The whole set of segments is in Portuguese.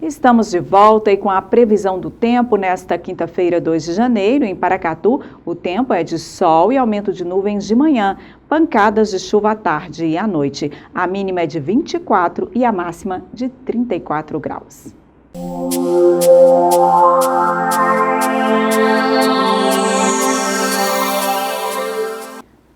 Estamos de volta e com a previsão do tempo nesta quinta-feira, 2 de janeiro, em Paracatu, o tempo é de sol e aumento de nuvens de manhã, pancadas de chuva à tarde e à noite. A mínima é de 24 e a máxima de 34 graus.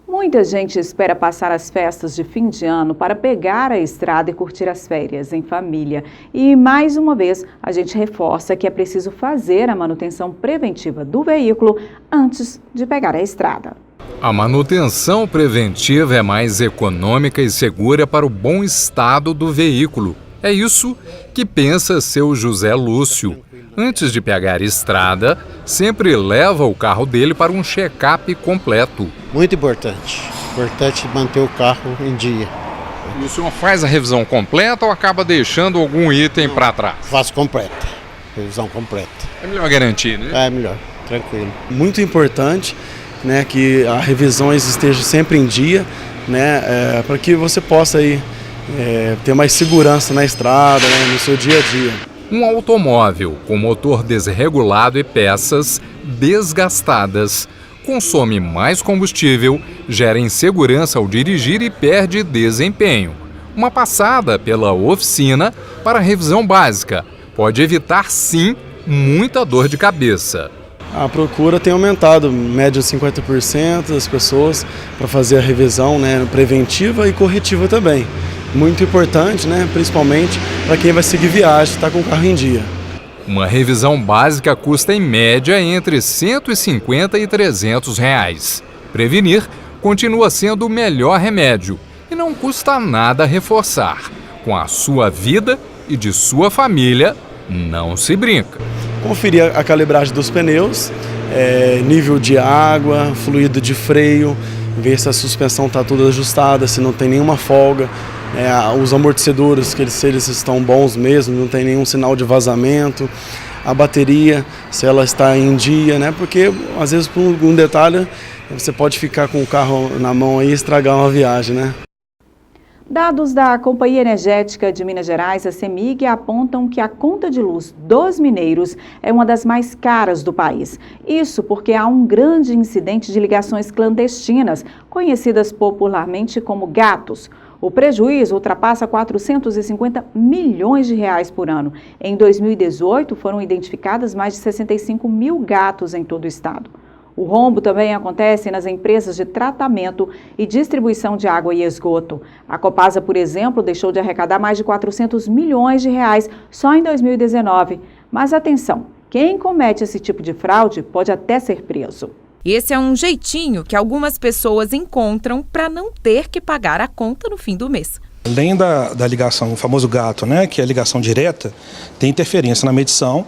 Muita gente espera passar as festas de fim de ano para pegar a estrada e curtir as férias em família. E, mais uma vez, a gente reforça que é preciso fazer a manutenção preventiva do veículo antes de pegar a estrada. A manutenção preventiva é mais econômica e segura para o bom estado do veículo. É isso que pensa seu José Lúcio. Antes de pegar estrada, sempre leva o carro dele para um check-up completo. Muito importante. Importante manter o carro em dia. E o senhor faz a revisão completa ou acaba deixando algum item para trás? Faço completa. Revisão completa. É melhor garantir, né? É melhor, tranquilo. Muito importante, né, que a revisão esteja sempre em dia, né, para que você possa aí, ter mais segurança na estrada, né, no seu dia a dia. Um automóvel com motor desregulado e peças desgastadas consome mais combustível, gera insegurança ao dirigir e perde desempenho. Uma passada pela oficina para revisão básica pode evitar, sim, muita dor de cabeça. A procura tem aumentado, média de 50% das pessoas para fazer a revisão, né, preventiva e corretiva também. Muito importante, né, principalmente para quem vai seguir viagem, está com o carro em dia. Uma revisão básica custa em média entre R$ 150 e R$ 300. Prevenir continua sendo o melhor remédio e não custa nada reforçar. Com a sua vida e de sua família, não se brinca. Conferir a calibragem dos pneus, nível de água, fluido de freio, ver se a suspensão está toda ajustada, se não tem nenhuma folga. Os amortecedores, se eles estão bons mesmo, não tem nenhum sinal de vazamento. A bateria, se ela está em dia, né? Porque às vezes por um detalhe você pode ficar com o carro na mão aí e estragar uma viagem, né? Dados da Companhia Energética de Minas Gerais, a CEMIG, apontam que a conta de luz dos mineiros é uma das mais caras do país. Isso porque há um grande incidente de ligações clandestinas, conhecidas popularmente como gatos. O prejuízo ultrapassa 450 milhões de reais por ano. Em 2018, foram identificadas mais de 65 mil gatos em todo o estado. O rombo também acontece nas empresas de tratamento e distribuição de água e esgoto. A Copasa, por exemplo, deixou de arrecadar mais de 400 milhões de reais só em 2019. Mas atenção, quem comete esse tipo de fraude pode até ser preso. Esse é um jeitinho que algumas pessoas encontram para não ter que pagar a conta no fim do mês. Além da ligação, o famoso gato, né, que é a ligação direta, tem interferência na medição,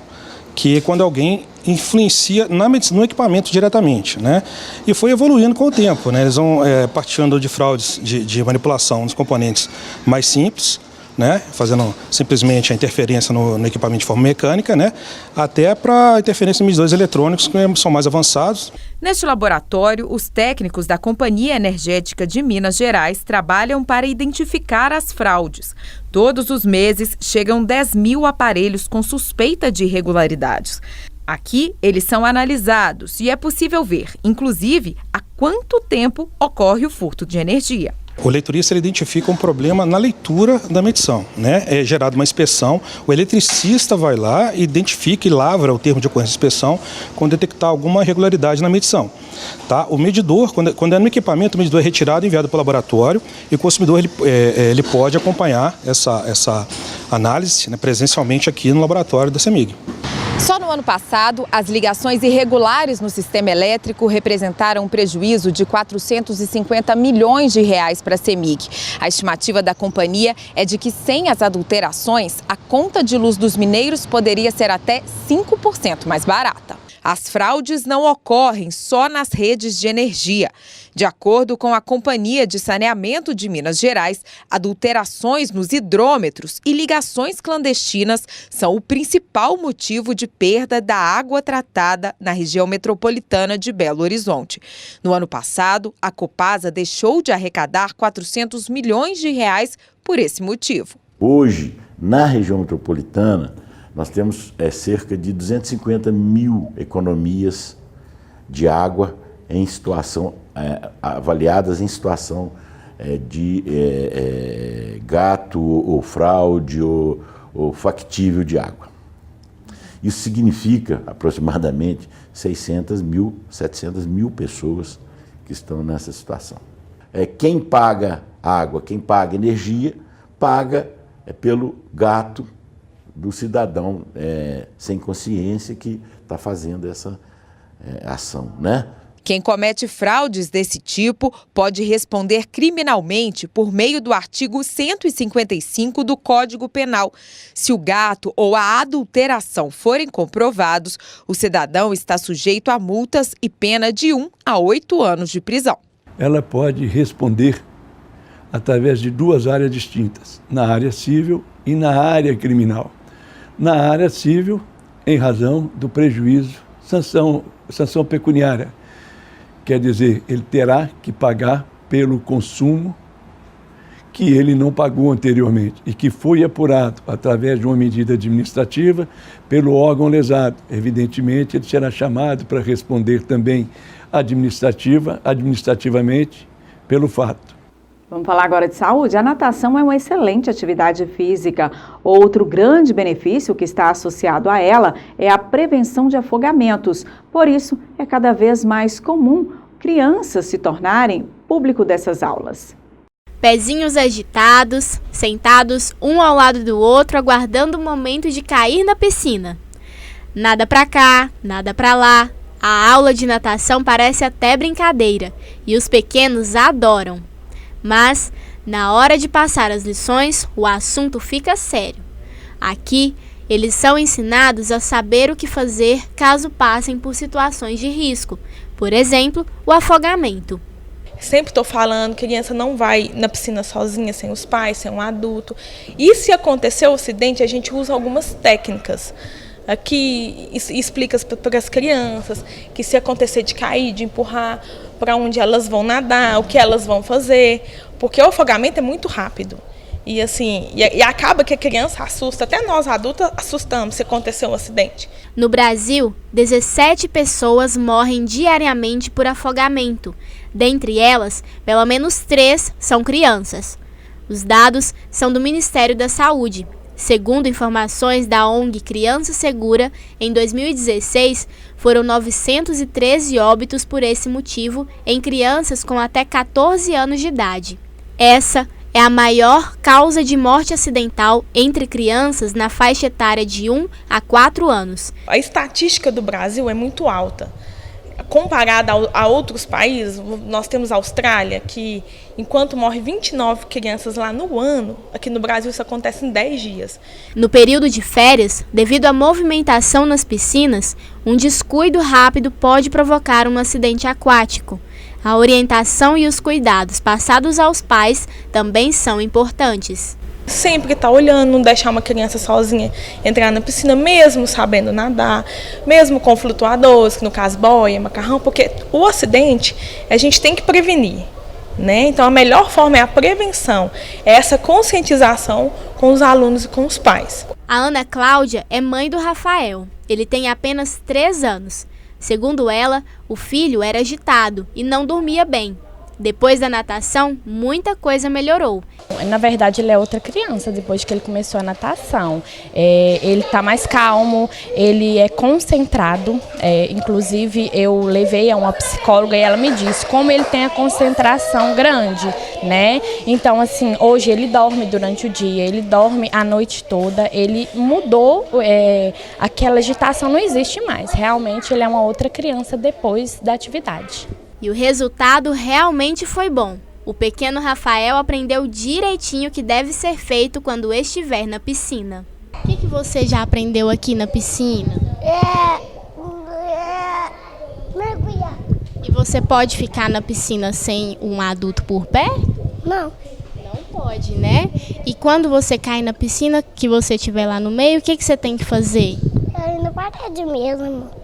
que é quando alguém influencia no equipamento diretamente, né? E foi evoluindo com o tempo, né? Eles vão partindo de fraudes de manipulação dos componentes mais simples, né? Fazendo simplesmente a interferência no equipamento de forma mecânica, né? Até para interferência em medidores eletrônicos que são mais avançados. Neste laboratório, os técnicos da Companhia Energética de Minas Gerais trabalham para identificar as fraudes. Todos os meses chegam 10 mil aparelhos com suspeita de irregularidades. Aqui, eles são analisados e é possível ver, inclusive, há quanto tempo ocorre o furto de energia. O leiturista ele identifica um problema na leitura da medição, né? É gerada uma inspeção, o eletricista vai lá, identifica e lavra o termo de ocorrência de inspeção quando detectar alguma irregularidade na medição. Tá? O medidor, quando é no equipamento, o medidor é retirado e enviado para o laboratório e o consumidor ele pode acompanhar essa análise, né, presencialmente aqui no laboratório da CEMIG. Só no ano passado, as ligações irregulares no sistema elétrico representaram um prejuízo de 450 milhões de reais para a CEMIG. A estimativa da companhia é de que, sem as adulterações, a conta de luz dos mineiros poderia ser até 5% mais barata. As fraudes não ocorrem só nas redes de energia. De acordo com a Companhia de Saneamento de Minas Gerais, adulterações nos hidrômetros e ligações clandestinas são o principal motivo de perda da água tratada na região metropolitana de Belo Horizonte. No ano passado, a Copasa deixou de arrecadar R$400 milhões por esse motivo. Hoje, na região metropolitana, nós temos cerca de 250 mil economias de água em situação, avaliadas em situação de gato ou fraude ou factível de água. Isso significa aproximadamente 700 mil pessoas que estão nessa situação. Quem paga água, quem paga energia, paga pelo gato do cidadão sem consciência que está fazendo essa ação, né? Quem comete fraudes desse tipo pode responder criminalmente por meio do artigo 155 do Código Penal. Se o gato ou a adulteração forem comprovados, o cidadão está sujeito a multas e pena de 1 a 8 anos de prisão. Ela pode responder através de duas áreas distintas, na área civil e na área criminal. Na área civil, em razão do prejuízo, sanção pecuniária. Quer dizer, ele terá que pagar pelo consumo que ele não pagou anteriormente e que foi apurado através de uma medida administrativa pelo órgão lesado. Evidentemente, ele será chamado para responder também administrativamente pelo fato. Vamos falar agora de saúde. A natação é uma excelente atividade física. Outro grande benefício que está associado a ela é a prevenção de afogamentos. Por isso, é cada vez mais comum crianças se tornarem público dessas aulas. Pezinhos agitados, sentados um ao lado do outro, aguardando o momento de cair na piscina. Nada pra cá, nada pra lá. A aula de natação parece até brincadeira e os pequenos adoram. Mas, na hora de passar as lições, o assunto fica sério. Aqui, eles são ensinados a saber o que fazer caso passem por situações de risco. Por exemplo, o afogamento. Sempre estou falando que a criança não vai na piscina sozinha, sem os pais, sem um adulto. E se acontecer o acidente, a gente usa algumas técnicas. Aqui explica para as crianças que se acontecer de cair, de empurrar, para onde elas vão nadar, o que elas vão fazer, porque o afogamento é muito rápido. E assim, e acaba que a criança assusta, até nós adultos assustamos se acontecer um acidente. No Brasil, 17 pessoas morrem diariamente por afogamento. Dentre elas, pelo menos 3 são crianças. Os dados são do Ministério da Saúde. Segundo informações da ONG Criança Segura, em 2016, foram 913 óbitos por esse motivo em crianças com até 14 anos de idade. Essa é a maior causa de morte acidental entre crianças na faixa etária de 1 a 4 anos. A estatística do Brasil é muito alta. Comparada a outros países, nós temos a Austrália, que enquanto morre 29 crianças lá no ano, aqui no Brasil isso acontece em 10 dias. No período de férias, devido à movimentação nas piscinas, um descuido rápido pode provocar um acidente aquático. A orientação e os cuidados passados aos pais também são importantes. Sempre estar olhando, não deixar uma criança sozinha entrar na piscina, mesmo sabendo nadar, mesmo com flutuadores, que no caso boia, macarrão, porque o acidente a gente tem que prevenir, né? Então a melhor forma é a prevenção, é essa conscientização com os alunos e com os pais. A Ana Cláudia é mãe do Rafael, ele tem apenas 3 anos. Segundo ela, o filho era agitado e não dormia bem. Depois da natação, muita coisa melhorou. Na verdade, ele é outra criança depois que ele começou a natação. Ele está mais calmo, ele é concentrado. Inclusive, eu levei a uma psicóloga e ela me disse como ele tem a concentração grande, né? Então, assim, hoje ele dorme durante o dia, ele dorme a noite toda, ele mudou, aquela agitação não existe mais. Realmente, ele é uma outra criança depois da atividade. E o resultado realmente foi bom. O pequeno Rafael aprendeu direitinho o que deve ser feito quando estiver na piscina. O que você já aprendeu aqui na piscina? E você pode ficar na piscina sem um adulto por perto? Não. Não pode, né? E quando você cai na piscina, que você estiver lá no meio, o que você tem que fazer? Eu não parede mesmo.